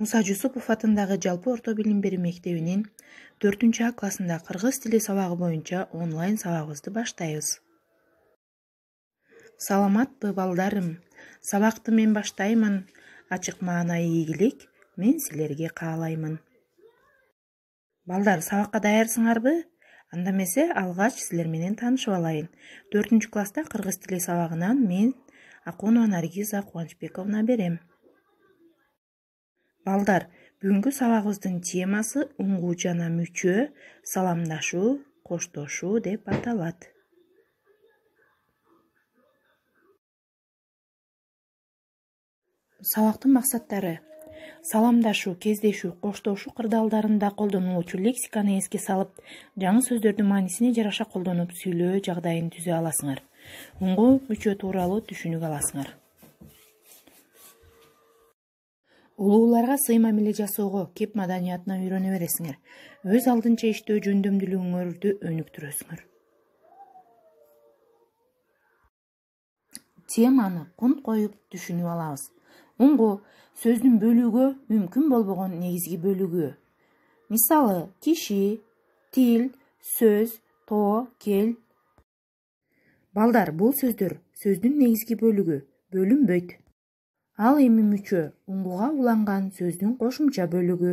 Муса Жусупов атындагы жалпы орто билим берүү мектебинин 4 классында кыргыз тили сабагы боюнча онлайн сабагыбызды баштайбыз. Саламатпы балдарым, сабакты мен баштаймын, ачык маанай ийгилик мен силерге каалаймын. Балдар, сабакка даярсыңарбы? Анда эмесе алгач силер менен таанышып алайын. 4 класста кыргыз тили сабагынан мен Акунова Наргиза Кубанычбековна берем. Балдар, бүгүнкү сабагыбыздын темасы уңгуу жана мүчө, саламдашуу, коштошуу деп аталат. Сабактын максаттары: саламдашуу, кездешүү, коштошуу кырдаалдарында колдонулуучу лексиканы эске салып, жаңы сөздөрдүн маанисине жараша колдонуп сүйлөө жагдайын түзө аласыңар. Уңгуу мүчө тууралуу түшүнүк аласыңар. Улууларга сый мамиле жасоого, кеп маданиятына үйрөнө бересиңер. Өз алдынча иштөө жөндөмдүүлүгүңөрдү өнүктүрөсүңөр. Теманы кунт коюп түшүнүп алабыз. Уңгуу сөздүн бөлүүгө мүмкүн болбогон негизги бөлүгү. Мисалы, киши, тил, сөз, тоо, кел. Балдар, бул сөздөр сөздүн негизги бөлүгү, бөлүнбөйт. Ал эми мүчө, уңгууга уланган сөздүн кошумча бөлүгү.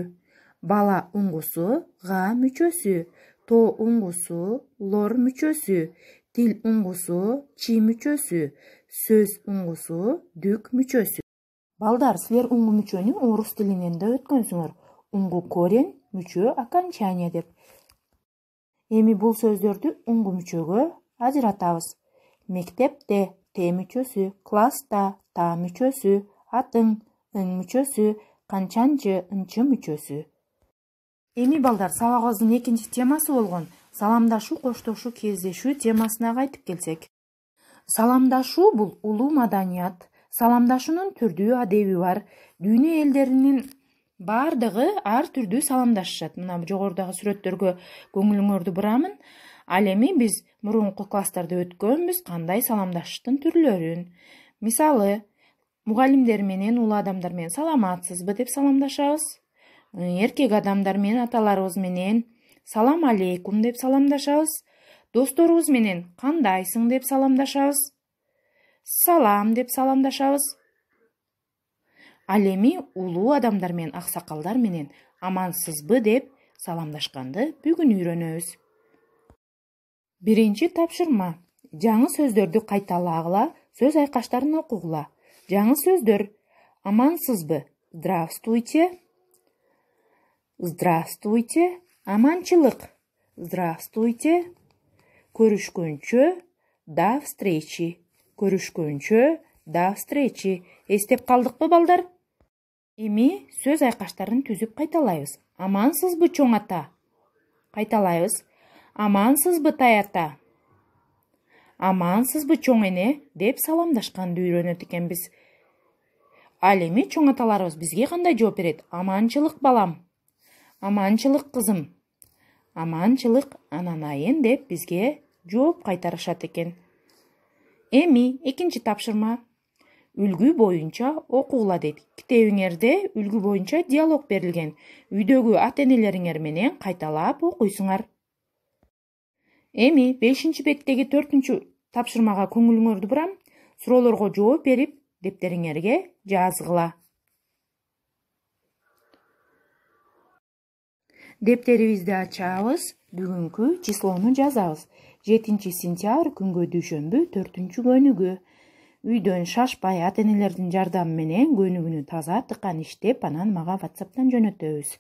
Бала уңгусу, га мүчөсү, тоо уңгусу, лор мүчөсү, тил уңгусу, чи мүчөсү, сөз уңгусу, дүк мүчөсү. Балдар, силер уңгу мүчөнү орус тилинен да өткөнсүңөр. Уңгу корень, мүчө окончание деп. Эми бул сөздөрдү уңгу мүчөгө ажыратабыз. Мектепте те мүчөсү, класста та мүчөсү, атың, ың мүчөсү, канчанчы, ынчы мүчөсү. Эми балдар, сабагыбыздын экинчи темасы болгон саламдашуу, коштошуу, кездешүү темасына кайтып келсек. Саламдашуу бул улуу маданият. Саламдашуунун түрдүү адеби бар. Дүйнө элдеринин бардыгы ар түрдүү саламдашышат. Мына жогорудагы сүрөттөргө көңүлүңөрдү бурамын. Ал эми биз мурунку класстарда өткөнбүз кандай саламдашыштын түрлөрүн. Мисалы, мугалимдер менен, улуу адамдар менен саламатсызбы деп саламдашабыз. Эркек адамдар менен, аталарыбыз менен салам алейкум деп саламдашабыз. Досторубуз менен кандайсың деп саламдашабыз. Салам деп саламдашабыз. Ал эми улуу адамдар менен, аксакалдар менен амансызбы деп саламдашканды бүгүн үйрөнөбүз. Биринчи тапшырма. Жаңы сөздөрдү кайталагыла, сөз айкаштарын окугула. Жаңы сөздөр: амансызбы, здравствуйте, здравствуйте, аманчылык, здравствуйте, көрүшкөнчө, до встречи, көрүшкөнчө, до встречи. Эстеп калдыкпы, балдар? Эми сөз айкаштарын түзүп кайталайбыз. Амансызбы, чоң ата? Кайталайбыз. Амансызбы, тай ата? Амансызбы, чоң эне? Деп саламдашканды үйрөнөт экенбиз. Ал эми чоң аталарыбыз бизге кандай жооп берет? Аманчылык, балам. Аманчылык, кызым. Аманчылык, ананайын деп бизге жооп кайтарышат экен. Эми экинчи тапшырма. Үлгү боюнча окугула дейт. Китебиңерде үлгү боюнча диалог берилген. Үйдөгү ата-энелериңер менен кайталап окуйсуңар. Эми 5-чи беттеги 4-чү тапшырмага көңүлүңөрдү бурам. Суроолорго жооп берип, дептериңерге жазгыла. Дептерибизди ачабыз, бүгүнкү числону жазабыз. 7-сентябрь күнгө дүйшөмбү 4-көнүгү. Үйдөн шашпай ата-энелердин жардамы менен көнүгүүнү таза тыкан иштеп, анан мага WhatsApp'тан жөнөтөбүз.